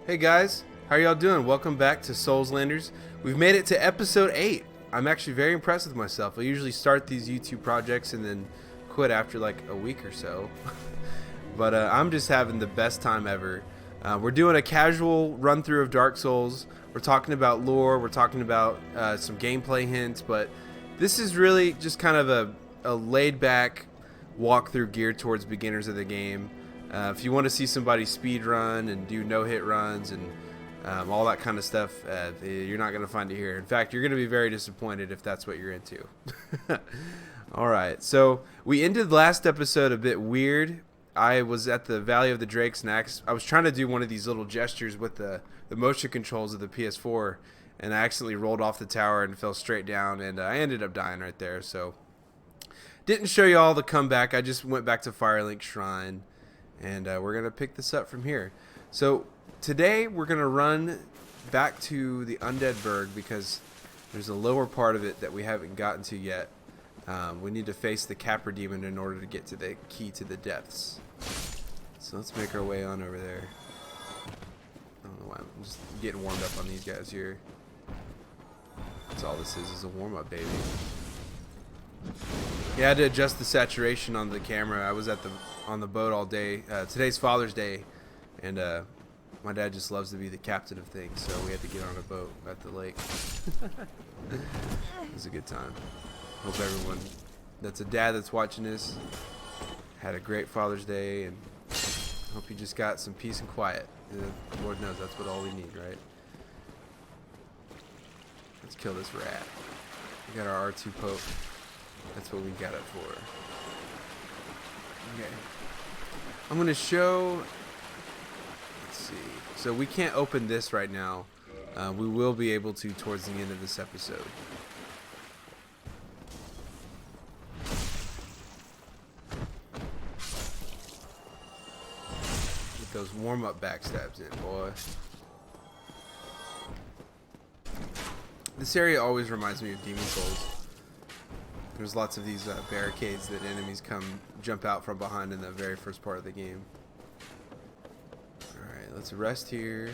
Hey guys, how are y'all doing? Welcome back to SoulsLanders. We've made it to episode 8. I'm actually very impressed with myself. I usually start these YouTube projects and then quit after like a week or so. But I'm just having the best time ever. We're doing a casual run through of Dark Souls. We're talking about lore. We're talking about some gameplay hints. But this is really just kind of a laid back walkthrough geared towards beginners of the game. If you want to see somebody speed run and do no-hit runs and all that kind of stuff, you're not going to find it here. In fact, you're going to be very disappointed if that's what you're into. Alright, so we ended last episode a bit weird. I was at the Valley of the Drakes and I was trying to do one of these little gestures with the motion controls of the PS4, and I accidentally rolled off the tower and fell straight down, and I ended up dying right there. So didn't show you all the comeback. I just went back to Firelink Shrine, and we're going to pick this up from here. So today we're going to run back to the Undead Burg because there's a lower part of it that we haven't gotten to yet. We need to face the Capra Demon in order to get to the key to the depths. So let's make our way on over there. I don't know why, I'm just getting warmed up on these guys here. That's all this is a warm-up, baby. Yeah, I had to adjust the saturation on the camera. I was on the boat all day. Today's Father's Day, and my dad just loves to be the captain of things, so we had to get on a boat at the lake. It was a good time. Hope everyone that's a dad that's watching this had a great Father's Day, and hope you just got some peace and quiet. Lord knows that's what all we need, right? Let's kill this rat. We got our R2 poke. That's what we got it for. Okay. I'm going to show... Let's see. So we can't open this right now. We will be able to towards the end of this episode. Get those warm-up backstabs in, boy. This area always reminds me of Demon Souls. There's lots of these barricades that enemies jump out from behind in the very first part of the game. Alright, let's rest here.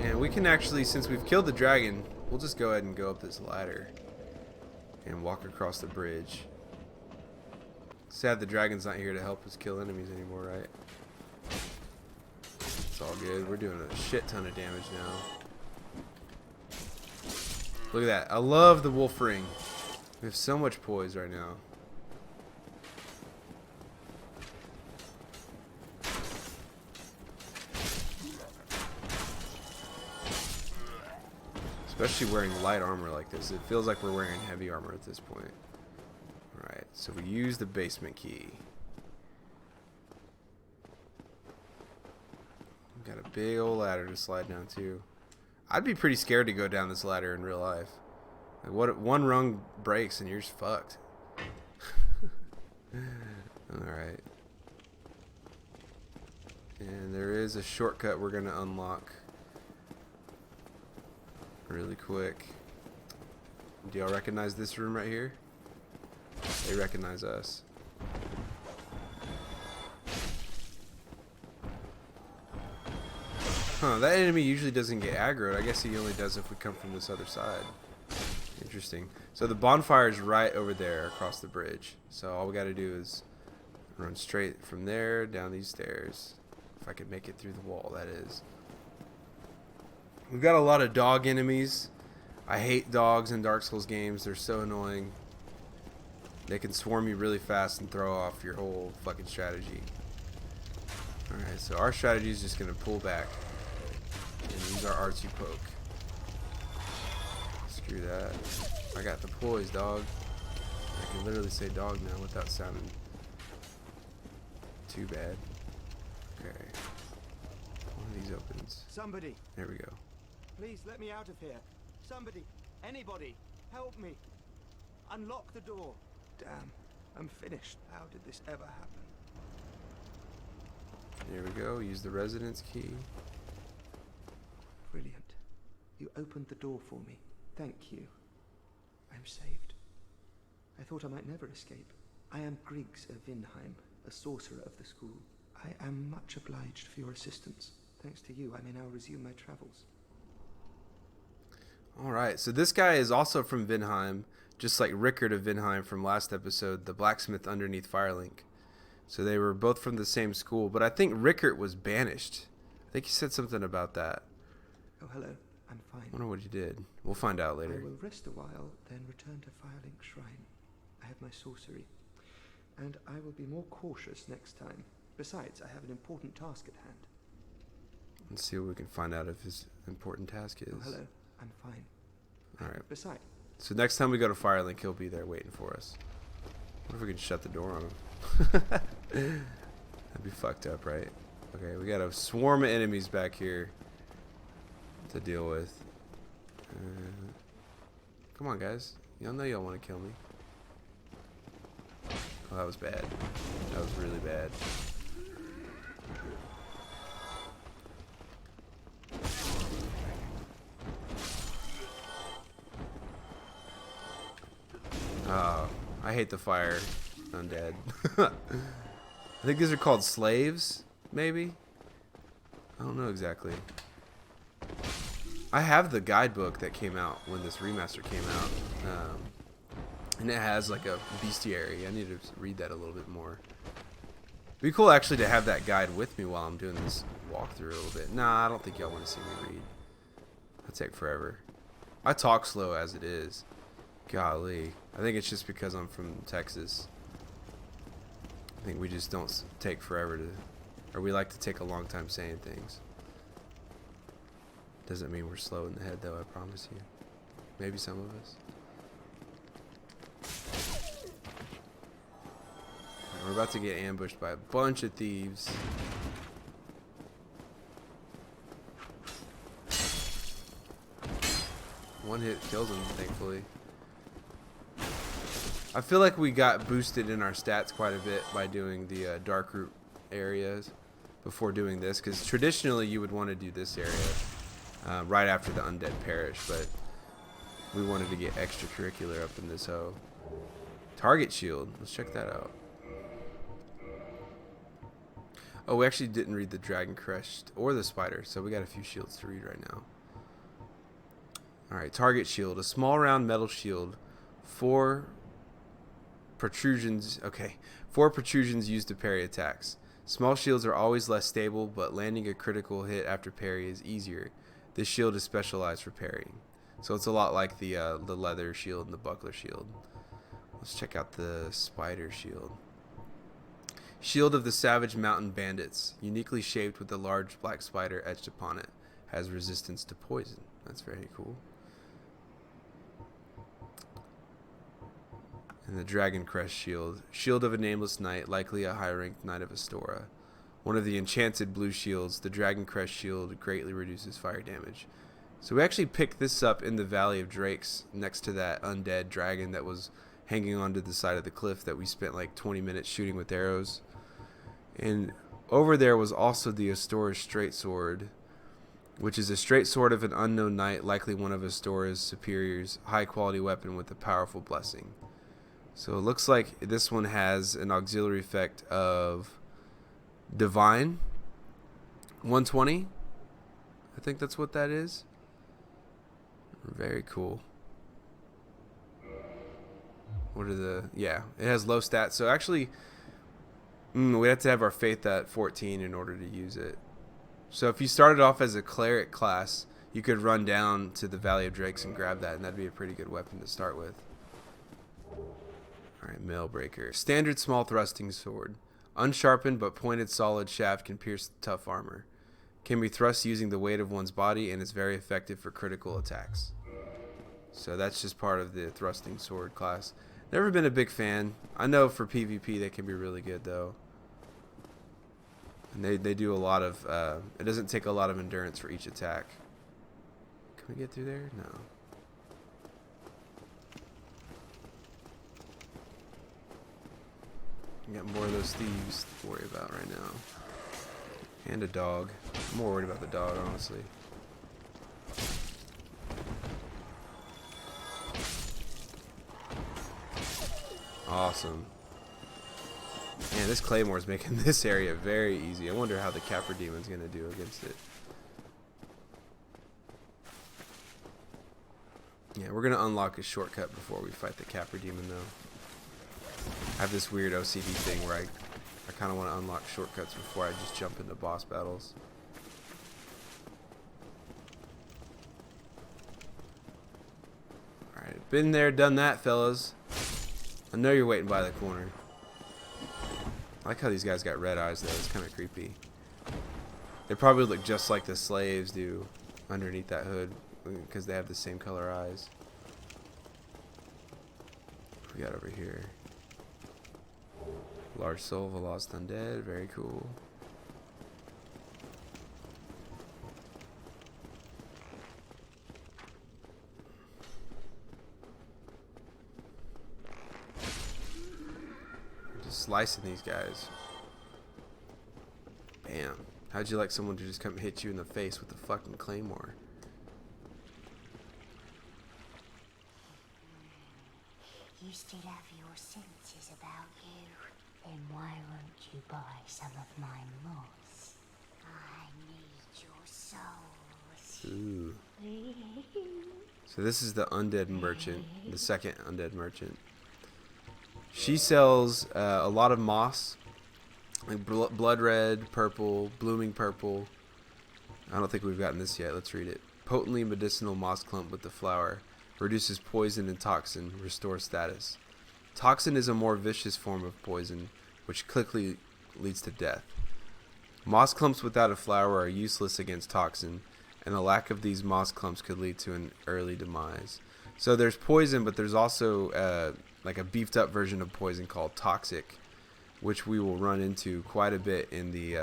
And we can actually, since we've killed the dragon, we'll just go ahead and go up this ladder and walk across the bridge. Sad the dragon's not here to help us kill enemies anymore, right? It's all good. We're doing a shit ton of damage now. Look at that. I love the wolf ring. We have so much poise right now. Especially wearing light armor like this. It feels like we're wearing heavy armor at this point. Alright, so we use the basement key. We've got a big old ladder to slide down too. I'd be pretty scared to go down this ladder in real life. Like, what if one rung breaks and you're just fucked? Alright. And there is a shortcut we're going to unlock really quick. Do y'all recognize this room right here? They recognize us. Huh, that enemy usually doesn't get aggroed. I guess he only does if we come from this other side. Interesting. So the bonfire is right over there across the bridge. So all we got to do is run straight from there down these stairs. If I could make it through the wall, that is. We've got a lot of dog enemies. I hate dogs in Dark Souls games. They're so annoying. They can swarm you really fast and throw off your whole fucking strategy. Alright, so our strategy is just going to pull back and use our R2 poke. Screw that. I got the poise, dog. I can literally say dog now without sounding too bad. Okay. One of these opens. Somebody. There we go. Please let me out of here. Somebody. Anybody. Help me. Unlock the door. Damn. I'm finished. How did this ever happen? There we go. Use the residence key. Brilliant. You opened the door for me. Thank you. I'm saved. I thought I might never escape. I am Griggs of Vinheim, a sorcerer of the school. I am much obliged for your assistance. Thanks to you, I may now resume my travels. Alright, so this guy is also from Vinheim, just like Rickard of Vinheim from last episode, the blacksmith underneath Firelink. So they were both from the same school, but I think Rickard was banished. I think he said something about that. Oh, hello. I'm fine. I wonder what he did. We'll find out later. I will rest a while, then return to Firelink Shrine. I have my sorcery, and I will be more cautious next time. Besides, I have an important task at hand. Let's see what we can find out if his important task is. Oh, hello. I'm fine. Alright. Besides. So next time we go to Firelink, he'll be there waiting for us. What if we can shut the door on him? That'd be fucked up, right? Okay, we got a swarm of enemies back here to deal with. Come on, guys. Y'all know y'all want to kill me. Oh, that was bad. That was really bad. Oh, I hate the fire undead. I think these are called slaves, maybe? I don't know exactly. I have the guidebook that came out when this remaster came out. And it has like a bestiary. I need to read that a little bit more. It'd be cool actually to have that guide with me while I'm doing this walkthrough a little bit. Nah, I don't think y'all want to see me read. That'd take forever. I talk slow as it is. Golly. I think it's just because I'm from Texas. I think we just don't take forever to... Or we like to take a long time saying things. Doesn't mean we're slow in the head though, I promise you. Maybe some of us. We're about to get ambushed by a bunch of thieves. One hit kills him, thankfully. I feel like we got boosted in our stats quite a bit by doing the Darkroot areas before doing this, because traditionally you would want to do this area right after the Undead Parish, but we wanted to get extracurricular up in this hoe. Target shield. Let's check that out. Oh, we actually didn't read the Dragon Crest or the Spider, so we got a few shields to read right now. Alright, target shield. A small round metal shield. 4 protrusions. Okay, 4 protrusions used to parry attacks. Small shields are always less stable, but landing a critical hit after parry is easier. This shield is specialized for parrying. So it's a lot like the leather shield and the buckler shield. Let's check out the Spider shield. Shield of the Savage Mountain Bandits, uniquely shaped with a large black spider etched upon it, has resistance to poison. That's very cool. And the Dragon Crest shield, shield of a nameless knight, likely a high-ranked knight of Astora. One of the enchanted blue shields, the Dragon Crest shield greatly reduces fire damage. So we actually picked this up in the Valley of Drakes, next to that undead dragon that was hanging onto the side of the cliff that we spent like 20 minutes shooting with arrows. And over there was also the Astora's straight sword, which is a straight sword of an unknown knight, likely one of Astora's superiors, high quality weapon with a powerful blessing. So it looks like this one has an auxiliary effect of Divine 120. I think that's what that is. Very cool. What are the... Yeah, it has low stats. So actually... we have to have our faith at 14 in order to use it. So if you started off as a cleric class, you could run down to the Valley of Drakes and grab that, and that'd be a pretty good weapon to start with. Alright, Mailbreaker. Standard small thrusting sword. Unsharpened but pointed solid shaft can pierce tough armor. Can be thrust using the weight of one's body and is very effective for critical attacks. So that's just part of the thrusting sword class. Never been a big fan. I know for PvP they can be really good though. And they do a lot of, it doesn't take a lot of endurance for each attack. Can we get through there? No. We got more of those thieves to worry about right now. And a dog. I'm more worried about the dog, honestly. Awesome. Man, this Claymore is making this area very easy. I wonder how the Capra Demon's going to do against it. Yeah, we're going to unlock a shortcut before we fight the Capra Demon, though. I have this weird OCD thing where I kind of want to unlock shortcuts before I just jump into boss battles. Alright, been there, done that, fellas. I know you're waiting by the corner. I like how these guys got red eyes, though. It's kind of creepy. They probably look just like the slaves do underneath that hood, because they have the same color eyes. What we got over here? Large soul of a lost undead. Very cool. Just slicing these guys. Bam. How'd you like someone to just come hit you in the face with the fucking claymore? You still have your senses about you. Then why won't you buy some of my moss? I need your souls. Ooh. So this is the Undead Merchant, the second Undead Merchant. She sells a lot of moss, like blood red, purple, blooming purple. I don't think we've gotten this yet. Let's read it. Potently medicinal moss clump with the flower. Reduces poison and toxin. Restores status. Toxin is a more vicious form of poison, which quickly leads to death. Moss clumps without a flower are useless against toxin, and the lack of these moss clumps could lead to an early demise. So there's poison, but there's also like a beefed up version of poison called toxic, which we will run into quite a bit in the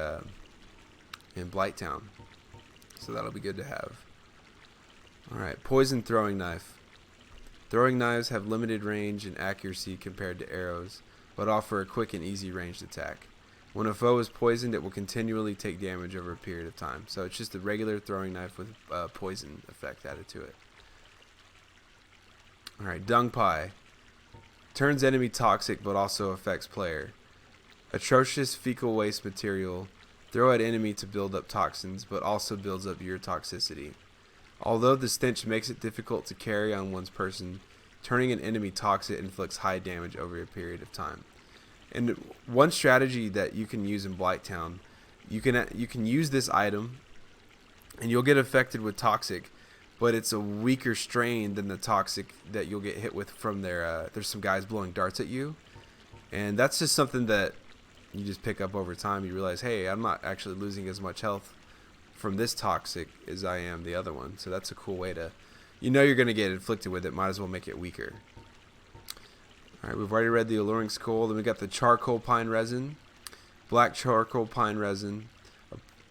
in Blighttown. So that'll be good to have. Alright, poison throwing knife. Throwing knives have limited range and accuracy compared to arrows, but offer a quick and easy ranged attack. When a foe is poisoned, it will continually take damage over a period of time. So it's just a regular throwing knife with poison effect added to it. Alright, dung pie. Turns enemy toxic, but also affects player. Atrocious fecal waste material. Throw at enemy to build up toxins, but also builds up your toxicity. Although the stench makes it difficult to carry on one's person, turning an enemy toxic inflicts high damage over a period of time. And one strategy that you can use in Blighttown, you can use this item, and you'll get affected with toxic, but it's a weaker strain than the toxic that you'll get hit with from their. There's some guys blowing darts at you, and that's just something that you just pick up over time. You realize, hey, I'm not actually losing as much health from this toxic as I am the other one. So that's a cool way to, you know, you're going to get inflicted with it. Might as well make it weaker. Alright, we've already read the Alluring Skull. Then we got the Charcoal Pine Resin. Black Charcoal Pine Resin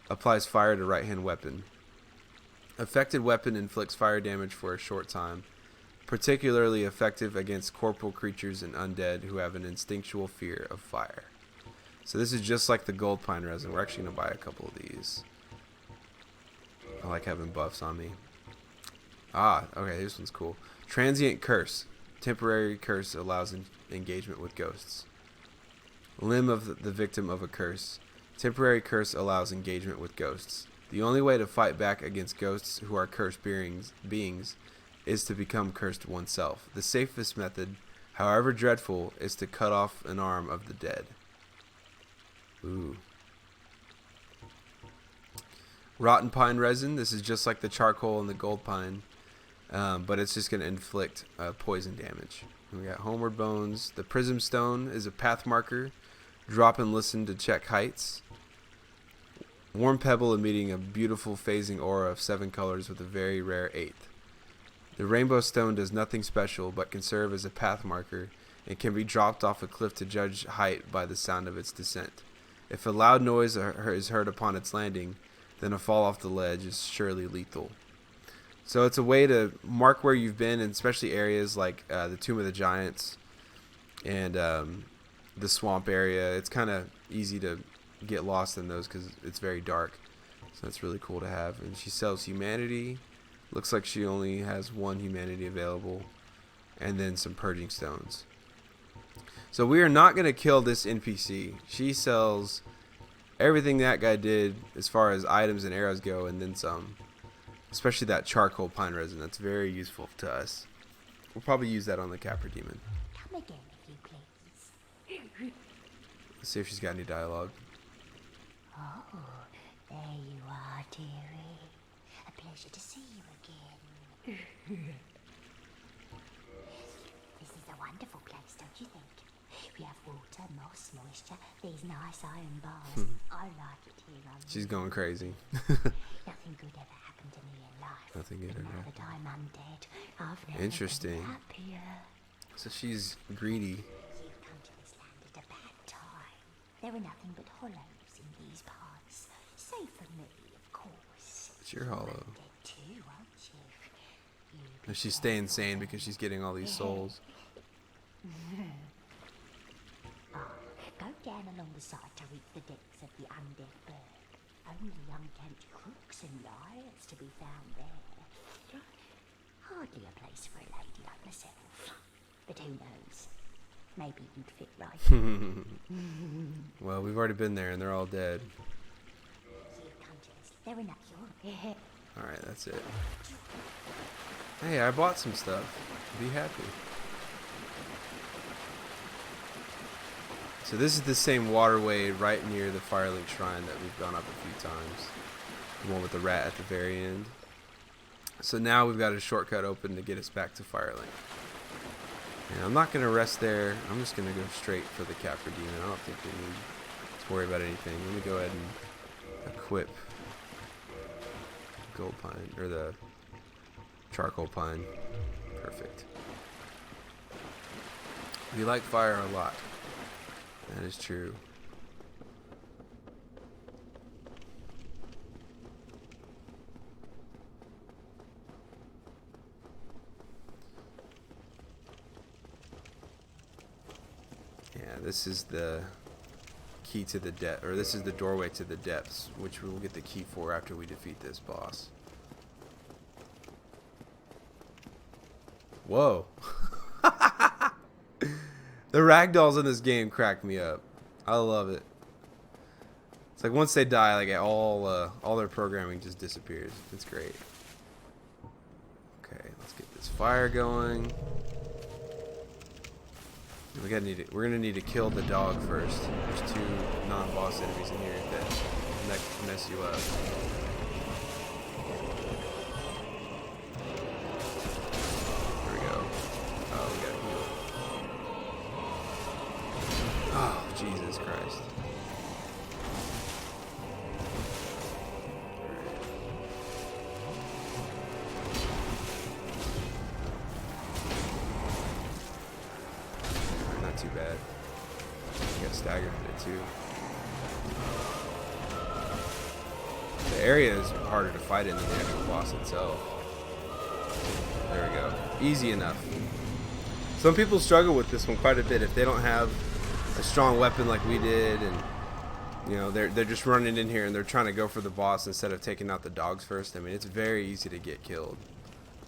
applies fire to right hand weapon. Affected weapon inflicts fire damage for a short time. Particularly effective against corporeal creatures and undead who have an instinctual fear of fire. So this is just like the Gold Pine Resin. We're actually going to buy a couple of these. I like having buffs on me. Ah, okay, this one's cool. Transient Curse. Temporary curse allows engagement with ghosts. Limb of the victim of a curse. Temporary curse allows engagement with ghosts. The only way to fight back against ghosts who are cursed beings is to become cursed oneself. The safest method, however dreadful, is to cut off an arm of the dead. Ooh. Rotten Pine Resin. This is just like the charcoal and the gold pine. But it's just going to inflict poison damage. We got Homeward Bones. The Prism Stone is a path marker. Drop and listen to check heights. Warm Pebble emitting a beautiful phasing aura of 7 colors with a very rare 8th. The Rainbow Stone does nothing special but can serve as a path marker and can be dropped off a cliff to judge height by the sound of its descent. If a loud noise is heard upon its landing, then a fall off the ledge is surely lethal. So it's a way to mark where you've been, and especially areas like the Tomb of the Giants and the swamp area. It's kind of easy to get lost in those because it's very dark. So that's really cool to have. And she sells humanity. Looks like she only has 1 humanity available. And then some purging stones. So we are not going to kill this NPC. She sells everything that guy did as far as items and arrows go, and then some. Especially that charcoal pine resin. That's very useful to us. We'll probably use that on the Capra Demon. Come again, if you please. Let's see if she's got any dialogue. Oh, there you are, dearie. A pleasure to see you again. This is a wonderful place, don't you think? We have water, moss, moisture, these nice iron bars. I like it here. She's going crazy. Nothing good ever happened to me in life. Nothing good ever Now happened. that I'm undead, I've never Interesting. been happier. So she's greedy. You've come to this land at a bad time. There are nothing but hollows in these parts. Save for me, of course. It's your hollow. Undead too, won't you? And she's staying sane because she's getting all these souls. Go down along the side to reach the depths of the Undead Burg. Only unkempt crooks and liars to be found there. Hardly a place for a lady like myself. But who knows? Maybe you'd fit right. Well, we've already been there and they're all dead. So you've come to this. They're enough. Alright, that's it. Hey, I bought some stuff. Be happy. So this is the same waterway right near the Firelink Shrine that we've gone up a few times. The one with the rat at the very end. So now we've got a shortcut open to get us back to Firelink. And I'm not going to rest there. I'm just going to go straight for the Capra Demon. I don't think we need to worry about anything. Let me go ahead and equip gold pine, or the charcoal pine. Perfect. We like fire a lot. That is true. Yeah, this is the key to the depth, or this is the doorway to the depths, which we will get the key for after we defeat this boss. Whoa. The ragdolls in this game crack me up. I love it. It's like once they die, like all their programming just disappears. It's great. Okay, let's get this fire going. We're gonna need to kill the dog first. There's 2 non-boss enemies in here that mess you up. Here we go. Oh, we gotta heal. Oh, Jesus Christ. Not too bad. I got staggered with it too. The area is harder to fight in than the actual boss itself. There we go. Easy enough. Some people struggle with this one quite a bit if they don't have a strong weapon like we did, and you know they're just running in here and they're trying to go for the boss instead of taking out the dogs first. I mean, it's very easy to get killed.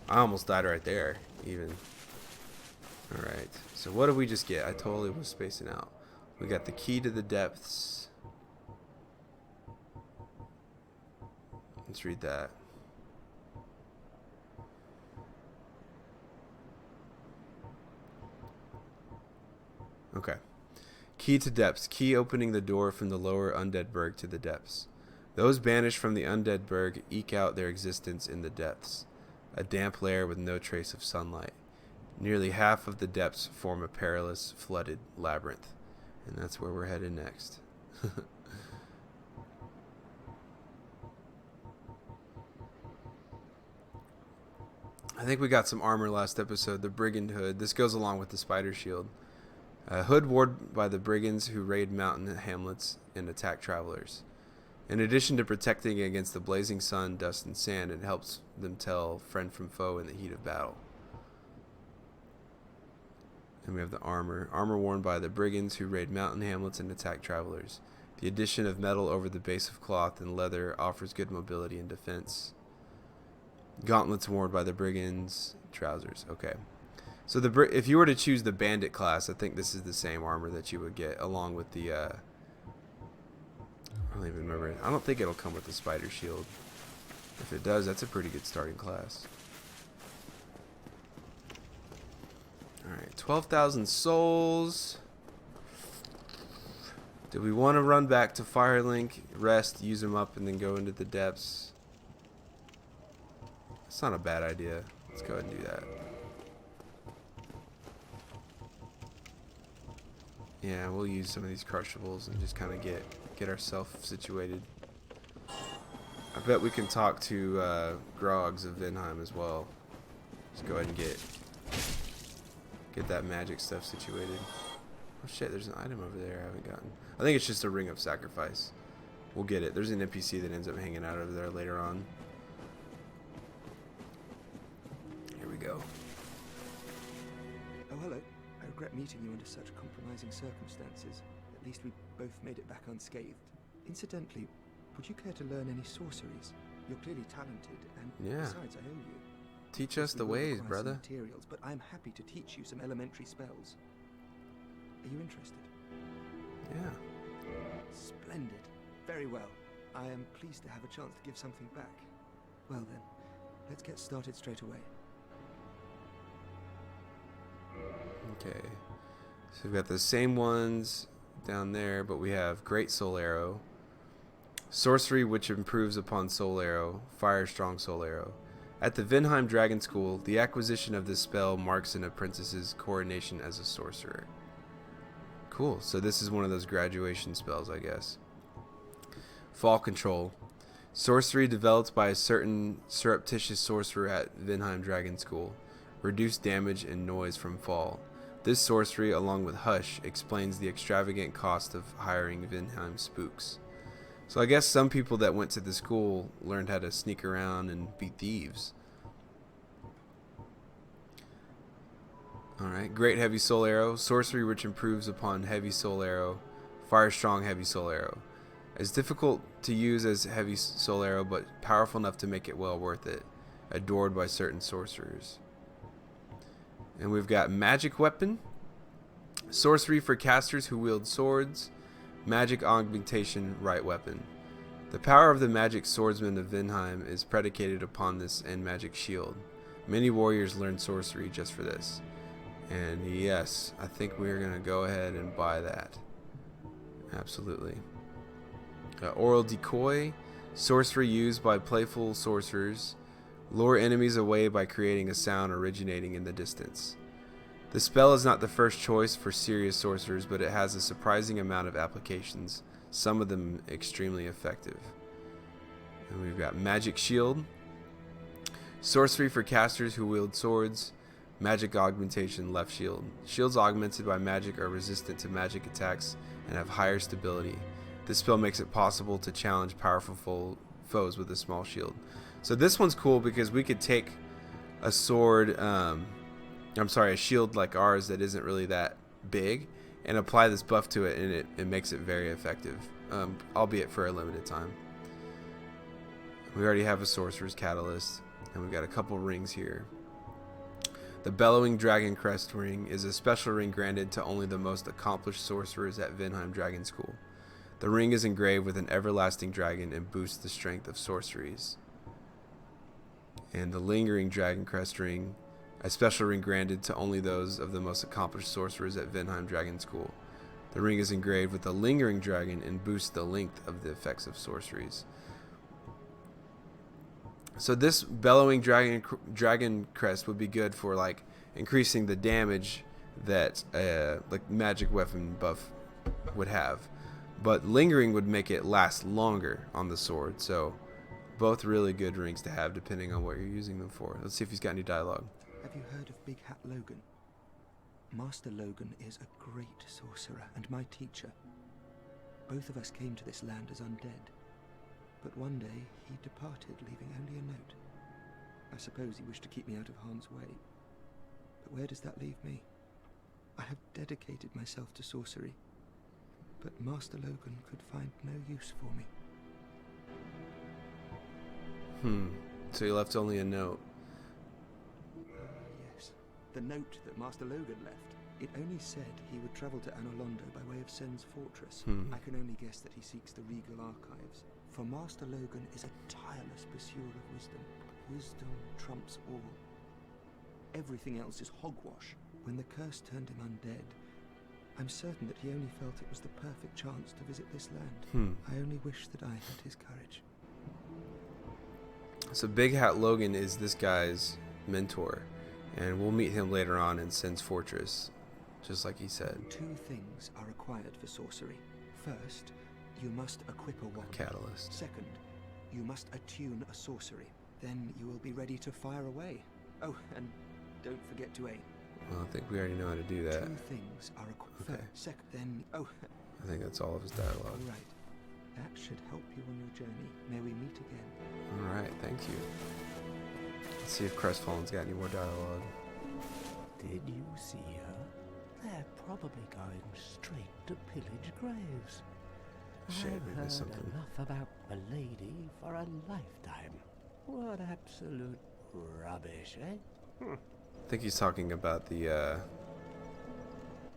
I almost died right there even. Alright, so what did we just get? I totally was spacing out. We got the key to the depths. Let's read that. Okay. Key to depths. Key opening the door from the lower Undead Burg to the depths. Those banished from the Undead Burg eke out their existence in the depths, a damp lair with no trace of sunlight. Nearly half of the depths form a perilous, flooded labyrinth. And that's where we're headed next. I think we got some armor last episode. The Brigand Hood. This goes along with the Spider Shield. Hood worn by the brigands who raid mountain hamlets and attack travelers. In addition to protecting against the blazing sun, dust, and sand, it helps them tell friend from foe in the heat of battle. And we have the armor. Armor worn by the brigands who raid mountain hamlets and attack travelers. The addition of metal over the base of cloth and leather offers good mobility and defense. Gauntlets worn by the brigands. Trousers. Okay. So if you were to choose the bandit class, I think this is the same armor that you would get along with the. I don't even remember. I don't think it'll come with the spider shield. If it does, that's a pretty good starting class. All right, 12,000 souls. Do we want to run back to Firelink, rest, use them up, and then go into the depths? It's not a bad idea. Let's go ahead and do that. Yeah, we'll use some of these crushables and just kind of get ourselves situated. I bet we can talk to Grogs of Vinheim as well. Just go ahead and get that magic stuff situated. Oh shit, there's an item over there I haven't gotten. I think it's just a ring of sacrifice. We'll get it. There's an NPC that ends up hanging out over there later on. Here we go. Oh, hello. I regret meeting you under such compromising circumstances. At least we both made it back unscathed. Incidentally, would you care to learn any sorceries? You're clearly talented, and besides, I owe you. Teach us the ways, brother. Materials, but I'm happy to teach you some elementary spells. Are you interested? Yeah. Splendid. Very well. I am pleased to have a chance to give something back. Well then, let's get started straight away. Okay. So we've got the same ones down there, but we have Great Soul Arrow. Sorcery which improves upon Soul Arrow. Fire Strong Soul Arrow. At the Vinheim Dragon School, the acquisition of this spell marks an apprentice's coronation as a sorcerer. Cool. So this is one of those graduation spells, I guess. Fall Control. Sorcery developed by a certain surreptitious sorcerer at Vinheim Dragon School. Reduce damage and noise from fall. This sorcery, along with Hush, explains the extravagant cost of hiring Vinheim spooks. So I guess some people that went to the school learned how to sneak around and be thieves. Alright, Great Heavy Soul Arrow. Sorcery which improves upon Heavy Soul Arrow. Fire Strong Heavy Soul Arrow. As difficult to use as Heavy Soul Arrow, but powerful enough to make it well worth it. Adored by certain sorcerers. And we've got Magic Weapon. Sorcery for casters who wield swords. Magic Augmentation Right Weapon. The power of the Magic Swordsman of Vinheim is predicated upon this and Magic Shield. Many warriors learn sorcery just for this. And yes, I think we're going to go ahead and buy that. Absolutely. Oral Decoy. Sorcery used by playful sorcerers. Lure enemies away by creating a sound originating in the distance. The spell is not the first choice for serious sorcerers, but it has a surprising amount of applications, some of them extremely effective. And we've got Magic Shield. Sorcery for casters who wield swords. Magic Augmentation Left Shield. Shields augmented by magic are resistant to magic attacks and have higher stability. This spell makes it possible to challenge powerful foes with a small shield. So this one's cool because we could take a sword, a shield like ours that isn't really that big, and apply this buff to it, and it makes it very effective, albeit for a limited time. We already have a Sorcerer's Catalyst, and we've got a couple rings here. The Bellowing Dragon Crest Ring is a special ring granted to only the most accomplished sorcerers at Vinheim Dragon School. The ring is engraved with an everlasting dragon and boosts the strength of sorceries. And the Lingering Dragon Crest Ring, a special ring granted to only those of the most accomplished sorcerers at Vinheim Dragon School. The ring is engraved with a lingering dragon and boosts the length of the effects of sorceries. So this Bellowing Dragon Crest would be good for like increasing the damage that like magic weapon buff would have. But lingering would make it last longer on the sword. So both really good rings to have depending on what you're using them for. Let's see if he's got any dialogue. Have you heard of Big Hat Logan? Master Logan is a great sorcerer and my teacher. Both of us came to this land as undead. But one day he departed, leaving only a note. I suppose he wished to keep me out of harm's way. But where does that leave me? I have dedicated myself to sorcery. But Master Logan could find no use for me. So he left only a note. Yes. The note that Master Logan left. It only said he would travel to Anolondo by way of Sen's fortress. I can only guess that he seeks the regal archives. For Master Logan is a tireless pursuer of wisdom. Wisdom trumps all. Everything else is hogwash. When the curse turned him undead, I'm certain that he only felt it was the perfect chance to visit this land. I only wish that I had his courage. So Big Hat Logan is this guy's mentor, and we'll meet him later on in Sen's fortress, just like he said. 2 things are required for sorcery. First, you must equip a wand. Catalyst. Second, you must attune a sorcery. Then you will be ready to fire away. Oh, and don't forget to aim. Well, I think we already know how to do that. 2 things are required. Okay. Second, then... Oh, I think that's all of his dialogue. all right. That should help you on your journey. May we meet again. Alright, thank you. Let's see if Crestfallen's got any more dialogue. Did you see her? They're probably going straight to pillage graves. Shit, I've maybe heard something. enough about Milady for a lifetime. What absolute rubbish, eh? I think he's talking about the,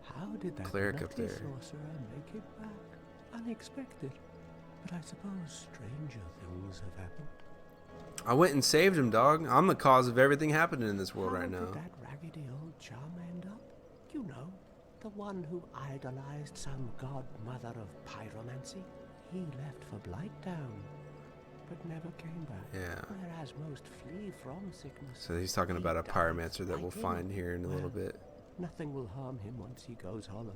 How did that cleric up nutty there. sorcerer make it back? Unexpected. But I suppose stranger things have happened. I went and saved him, dog. I'm the cause of everything happening in this world How right now. did that raggedy old chum end up? You know, the one who idolized some godmother of pyromancy. He left for Blighttown, but never came back. Yeah. Whereas most flee from sickness. So he's talking about a He died pyromancer that we'll fighting. find here in a little Well, bit. Nothing will harm him once he goes hollow.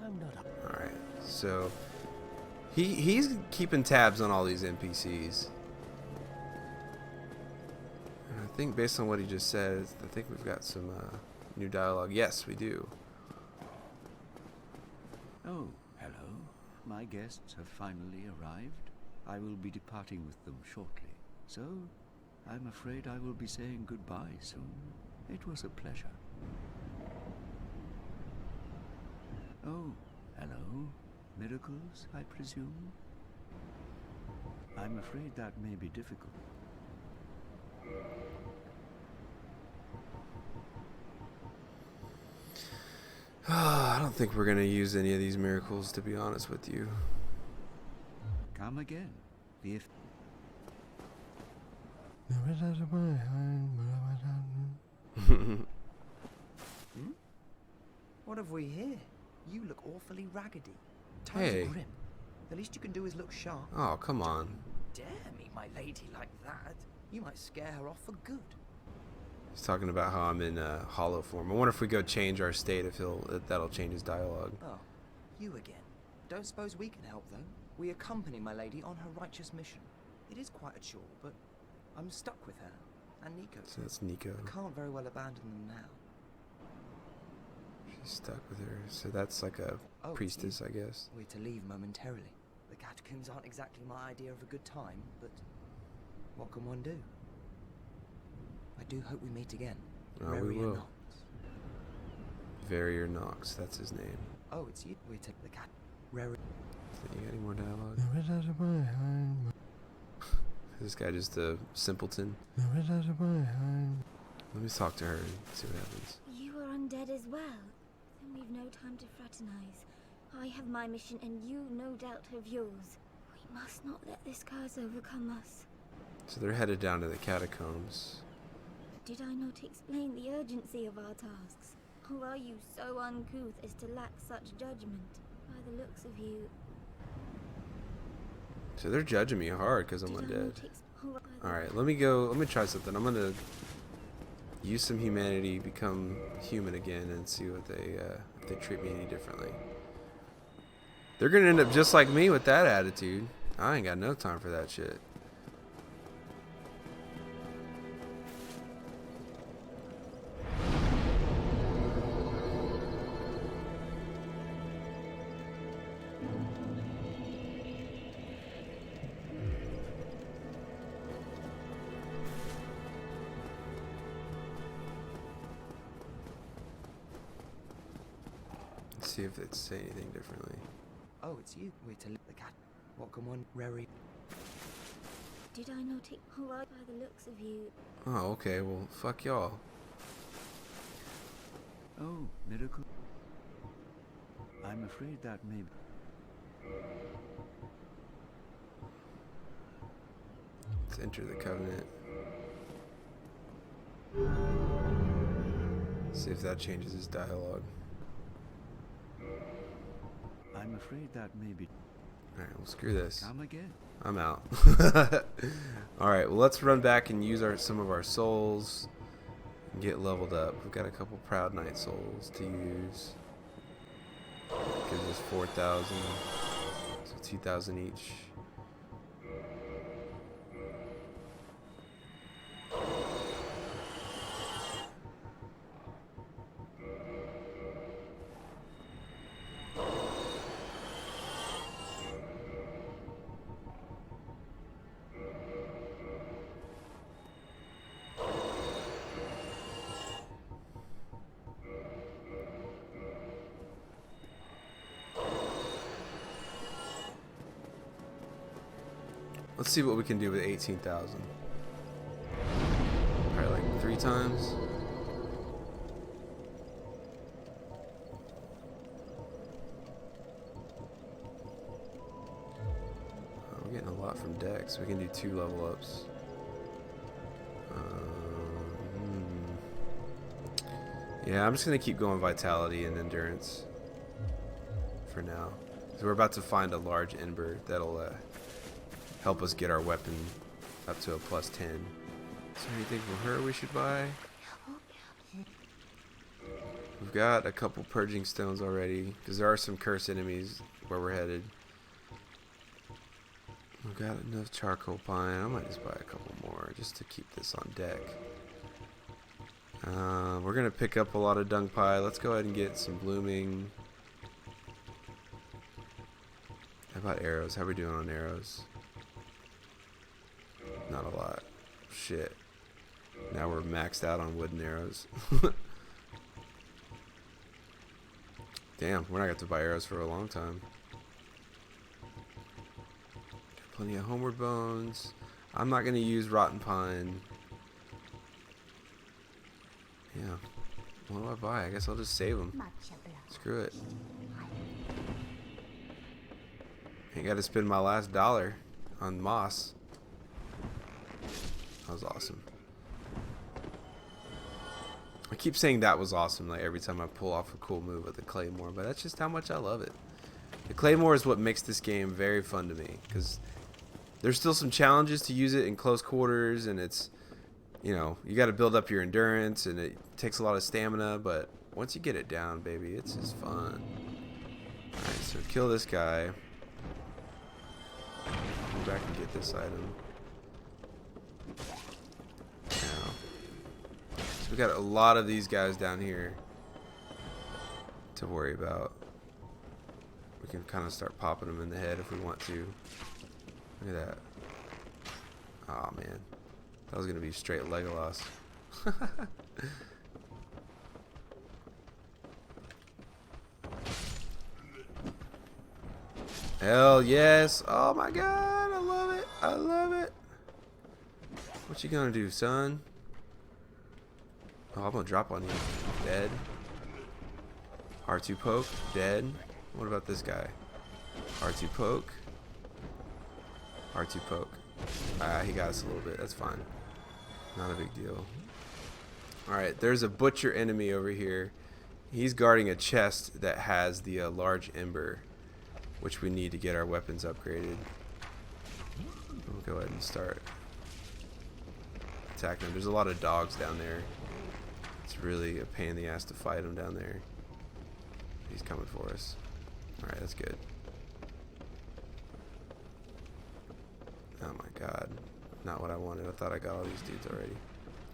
I'm not up. Alright, so he's keeping tabs on all these NPCs. And I think based on what he just said, I think we've got some new dialogue. Yes, we do. Oh, hello. My guests have finally arrived. I will be departing with them shortly. So, I'm afraid I will be saying goodbye soon. It was a pleasure. Oh, hello. Miracles, I presume? I'm afraid that may be difficult. I don't think we're going to use any of these miracles, to be honest with you. Come again. If What have we here? You look awfully raggedy. Times Hey. are grim. The least you can do is look sharp. Oh, come on. Dare me, my lady, like that. You might scare her off for good. He's talking about how I'm in hollow form. I wonder if we go change our state, if that'll change his dialogue. Oh, you again. Don't suppose we can help, though. We accompany my lady on her righteous mission. It is quite a chore, but I'm stuck with her. And Nico. So that's Nico. I can't very well abandon them now. She's stuck with her. So that's like a Oh, it's priestess, I guess. We're to leave momentarily. The catacombs aren't exactly my idea of a good time, but what can one do? I do hope we meet again. Oh, we Rarian will. Knox. Verrier Knox, that's his name. Oh, it's you. We're to the cat. Rarian. You got any more dialogue? Is this guy just a simpleton? Let me talk to her and see what happens. You are undead as well. Then we've no time to fraternize. I have my mission and you no doubt have yours. We must not let this curse overcome us. So they're headed down to the catacombs. Did I not explain the urgency of our tasks? Or are you so uncouth as to lack such judgment? By the looks of you... So they're judging me hard because I'm Did I undead. not Alright, let me try something. I'm gonna use some humanity, become human again, and see what if they treat me any differently. They're gonna end up just like me with that attitude. I ain't got no time for that shit. Let's see if they say anything differently. Oh, it's you. We're to the cat. What can one Rary? Did I not take by the looks of you? Oh, okay. Well, fuck y'all. Oh, miracle. I'm afraid that may be. Let's enter the covenant. See if that changes his dialogue. I'm afraid that may be. Alright, well, screw this. Come again. I'm out. Alright, well, let's run back and use some of our souls and get leveled up. We've got a couple Proud Knight souls to use. Gives us 4,000. So 2,000 each. Let's see what we can do with 18,000. Probably like 3 times. We're getting a lot from Dex. We can do 2 level ups. Yeah, I'm just gonna keep going Vitality and Endurance for now. So we're about to find a large Ember that'll help us get our weapon up to a +10. Is there anything from her we should buy? We've got a couple purging stones already, because there are some curse enemies where we're headed. We've got enough charcoal pine. I might just buy a couple more just to keep this on deck. We're going to pick up a lot of dung pie. Let's go ahead and get some blooming. How about arrows? How are we doing on arrows? Not a lot. Shit. Now we're maxed out on wooden arrows. Damn, we're not going to buy arrows for a long time. Got plenty of homeward bones. I'm not going to use rotten pine. Yeah. What do I buy? I guess I'll just save them. Screw it. Ain't got to spend my last dollar on moss. That was awesome. I keep saying that was awesome like every time I pull off a cool move with the claymore, but that's just how much I love it. The claymore is what makes this game very fun to me, because there's still some challenges to use it in close quarters, and it's, you know, you got to build up your endurance, and it takes a lot of stamina, but once you get it down, baby, it's just fun. Alright, so kill this guy. Go back and get this item. Now, so we got a lot of these guys down here to worry about. We can kind of start popping them in the head if we want to. Look at that. Oh man, that was gonna be straight Legolas. Hell yes! Oh my god, I love it! I love it! What you gonna do, son? Oh, I'm gonna drop on you. Dead. R2 poke, dead. What about this guy? R2 poke. R2 poke. He got us a little bit. That's fine. Not a big deal. Alright, there's a butcher enemy over here. He's guarding a chest that has the large ember, which we need to get our weapons upgraded. We'll go ahead and start attacking them. There's a lot of dogs down there. It's really a pain in the ass to fight them down there. He's coming for us. Alright, that's good. Oh my god. Not what I wanted. I thought I got all these dudes already.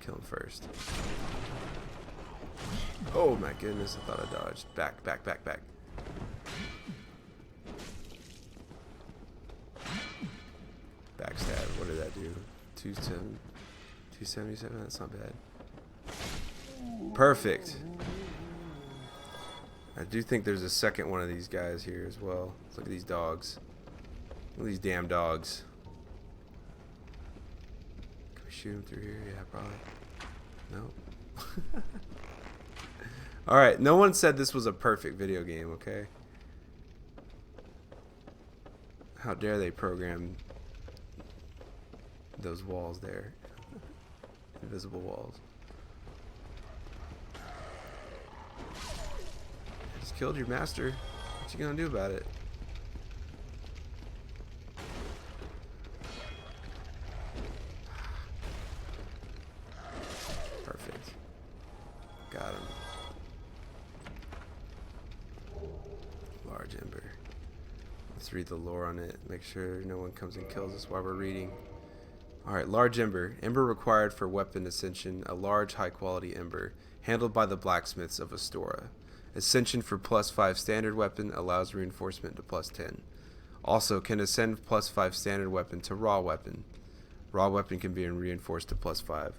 Kill him first. Oh my goodness, I thought I dodged. Back, back, back, back. Backstab. What did that do? 277? That's not bad. Perfect. I do think there's a second one of these guys here as well. Let's look at these dogs. Look at these damn dogs. shoot him through here? Yeah, probably. Nope. Alright, no one said this was a perfect video game, okay? How dare they program those walls there. Invisible walls. I just killed your master. What you gonna do about it? Perfect. Got him. Large ember. Let's read the lore on it. Make sure no one comes and kills us while we're reading. Alright, large ember. Ember required for weapon ascension. A large, high-quality ember. Handled by the blacksmiths of Astora. Ascension for +5 standard weapon. Allows reinforcement to +10. Also, can ascend +5 standard weapon to raw weapon. Raw weapon can be reinforced to +5.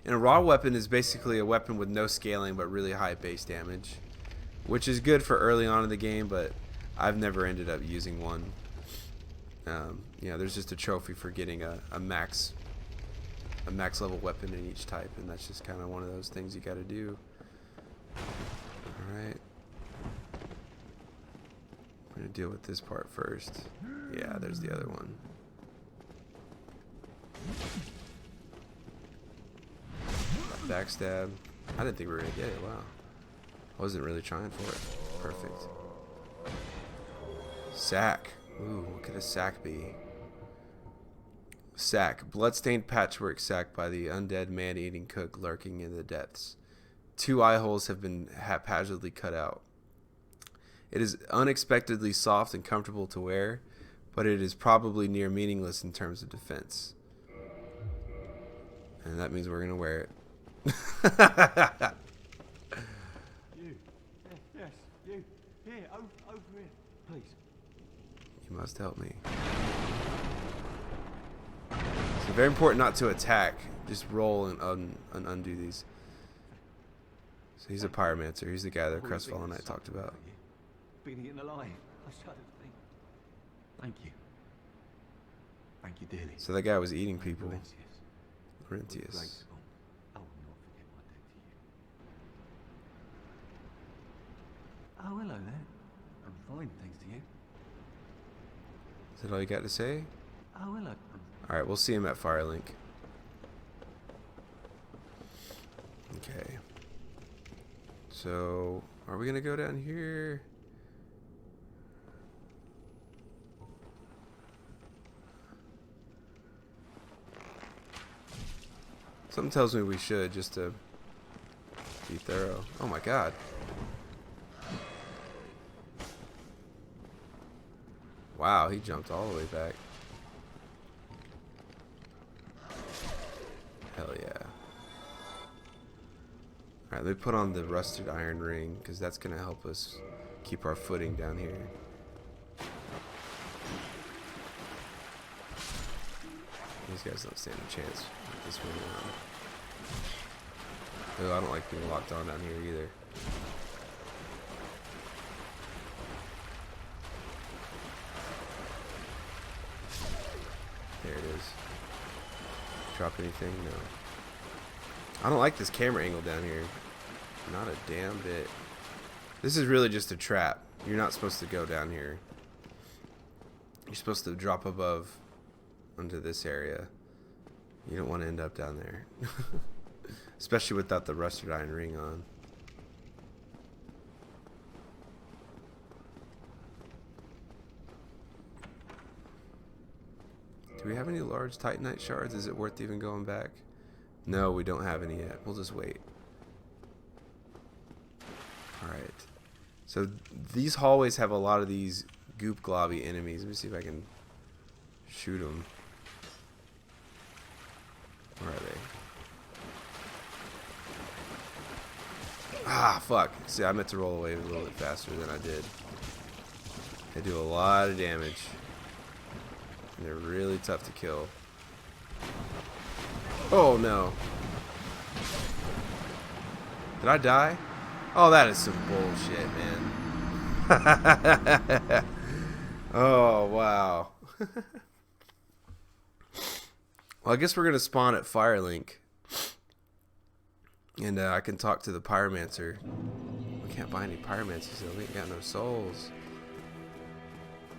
And a raw weapon is basically a weapon with no scaling but really high base damage. Which is good for early on in the game, but I've never ended up using one. You know, there's just a trophy for getting a max level weapon in each type, and that's just kind of one of those things you got to do. Alright. I'm going to deal with this part first. Yeah, there's the other one. Backstab. I didn't think we were going to get it. Wow. I wasn't really trying for it. Perfect. Sack. Ooh, what could a sack be? Sack. Bloodstained patchwork sack by the undead man-eating cook lurking in the depths. 2 eye holes have been haphazardly cut out. It is unexpectedly soft and comfortable to wear, but it is probably near meaningless in terms of defense. And that means we're going to wear it. You. Yes, you. Here, over here. Please. You must help me. So very important not to attack. Just roll and undo these. So he's a pyromancer. He's the guy that Crestfallen Knight talked about. Being eaten alive. I shudder to think. Thank you. Thank you dearly. So that guy was eating people. Laurentius. I will not forget my debt to you. Oh, hello there. I'm fine, thanks to you. Is that all you got to say? Oh, hello. Alright, we'll see him at Firelink. Okay. So, are we going to go down here? Something tells me we should, just to be thorough. Oh my god. Wow, he jumped all the way back. Hell yeah. Alright, let me put on the rusted iron ring, because that's going to help us keep our footing down here. These guys don't stand a chance with this ring on. Oh, I don't like being locked on down here either. There it is. Drop anything? No. I don't like this camera angle down here. Not a damn bit. This is really just a trap. You're not supposed to go down here. You're supposed to drop above onto this area. You don't want to end up down there. Especially without the rusted iron ring on. Do we have any large Titanite shards? Is it worth even going back? No, we don't have any yet. We'll just wait. Alright. So these hallways have a lot of these goop globby enemies. Let me see if I can shoot them. Where are they? Ah, fuck. See, I meant to roll away a little bit faster than I did. They do a lot of damage. And they're really tough to kill. Oh, no. Did I die? Oh, that is some bullshit, man. Oh, wow. Well, I guess we're gonna spawn at Firelink, and I can talk to the pyromancer. We can't buy any pyromancers though. We ain't got no souls.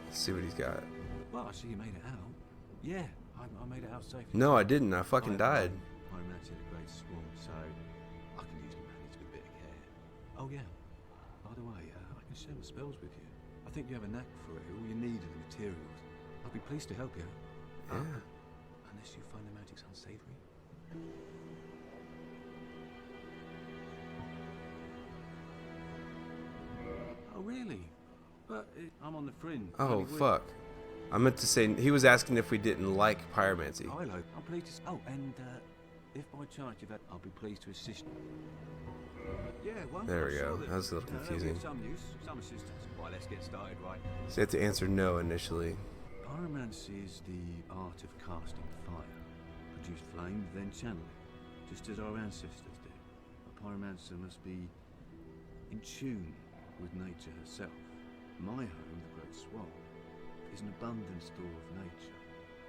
Let's see what he's got. Well, I see you made it out. Yeah, I made it out safely. No, I didn't. I fucking died. Pyromancer in a great swarm, so I can usually manage with a bit of care. Oh yeah. By the way, I can share my spells with you. I think you have a knack for it. All you need are the materials. I'd be pleased to help you. Yeah. Unless you find the magic's unsavory. Oh really? But I'm on the fringe. Oh fuck. I meant to say he was asking if we didn't like pyromancy. Oh, hello. I'm pleased to. Oh, and if by chance you've had, I'll be pleased to assist. Yeah, well, There we go. That was a little confusing. Some use, some assistance. Right, let's get started, right? So you have to answer no initially. Pyromancy is the art of casting fire. Produce flame, then channel it, just as our ancestors did. A pyromancer must be in tune with nature herself. My home, the Great Swamp, is an abundant store of nature.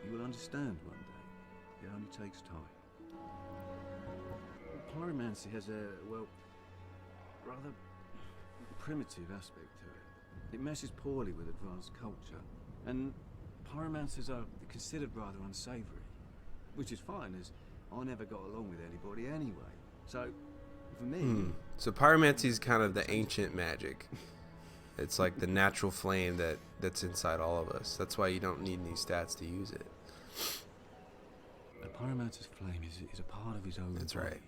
You will understand one day. It only takes time. Pyromancy has a, well, rather primitive aspect to it. It meshes poorly with advanced culture, and pyromancers are considered rather unsavory, which is fine, as I never got along with anybody anyway. So, for me... So pyromancy is kind of the ancient magic. It's like the natural flame that's inside all of us. That's why you don't need any stats to use it. A pyromancer's flame is a part of his own That's body. right.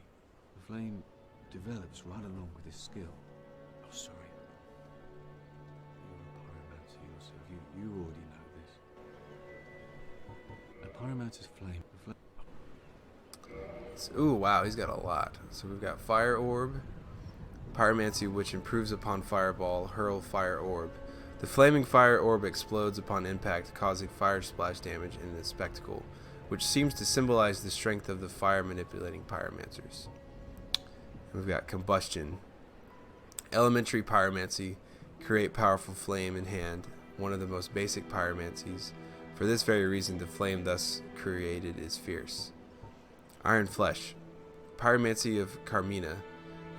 The flame develops right along with his skill. Oh, sorry. You're a pyromancer yourself. You already know this. A pyromancer's flame... Ooh, wow, he's got a lot. So we've got Fire Orb, Pyromancy, which improves upon Fireball, Hurl Fire Orb. The flaming Fire Orb explodes upon impact, causing fire splash damage in the spectacle, which seems to symbolize the strength of the fire-manipulating Pyromancers. And we've got Combustion. Elementary Pyromancy, create powerful flame in hand, one of the most basic pyromancies. For this very reason, the flame thus created is fierce. Iron Flesh, pyromancy of Carmina,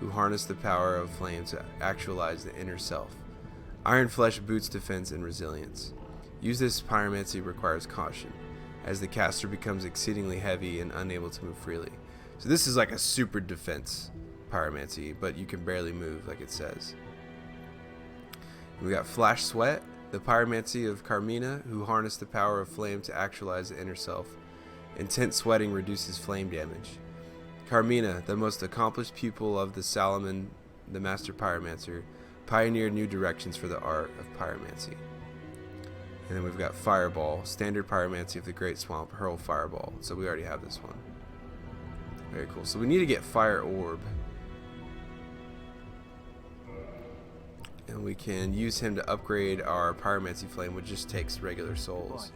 who harness the power of flame to actualize the inner self. Iron Flesh boosts defense and resilience. Use this pyromancy requires caution, as the caster becomes exceedingly heavy and unable to move freely. So this is like a super defense pyromancy, but you can barely move, like it says. We got Flash Sweat, the pyromancy of Carmina, who harness the power of flame to actualize the inner self. Intense sweating reduces flame damage. Carmina, the most accomplished pupil of the Salomon, the master pyromancer, pioneered new directions for the art of pyromancy. And then we've got Fireball, standard pyromancy of the Great Swamp, hurl Fireball. So we already have this one. Very cool. So we need to get Fire Orb. And we can use him to upgrade our pyromancy flame, which just takes regular souls.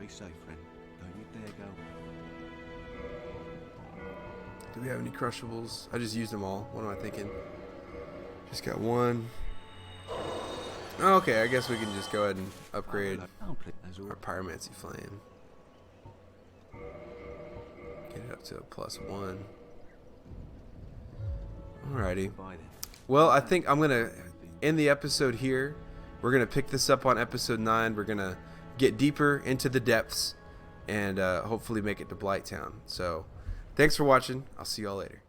Be safe, friend. Don't you dare go. Do we have any crushables? I just used them all. What am I thinking? Just got one. Okay, I guess we can just go ahead and upgrade our pyromancy flame. Get it up to a +1. Alrighty. Well, I think I'm going to end the episode here. We're going to pick this up on episode 9. We're going to get deeper into the depths and hopefully make it to Blighttown. So, thanks for watching. I'll see y'all later.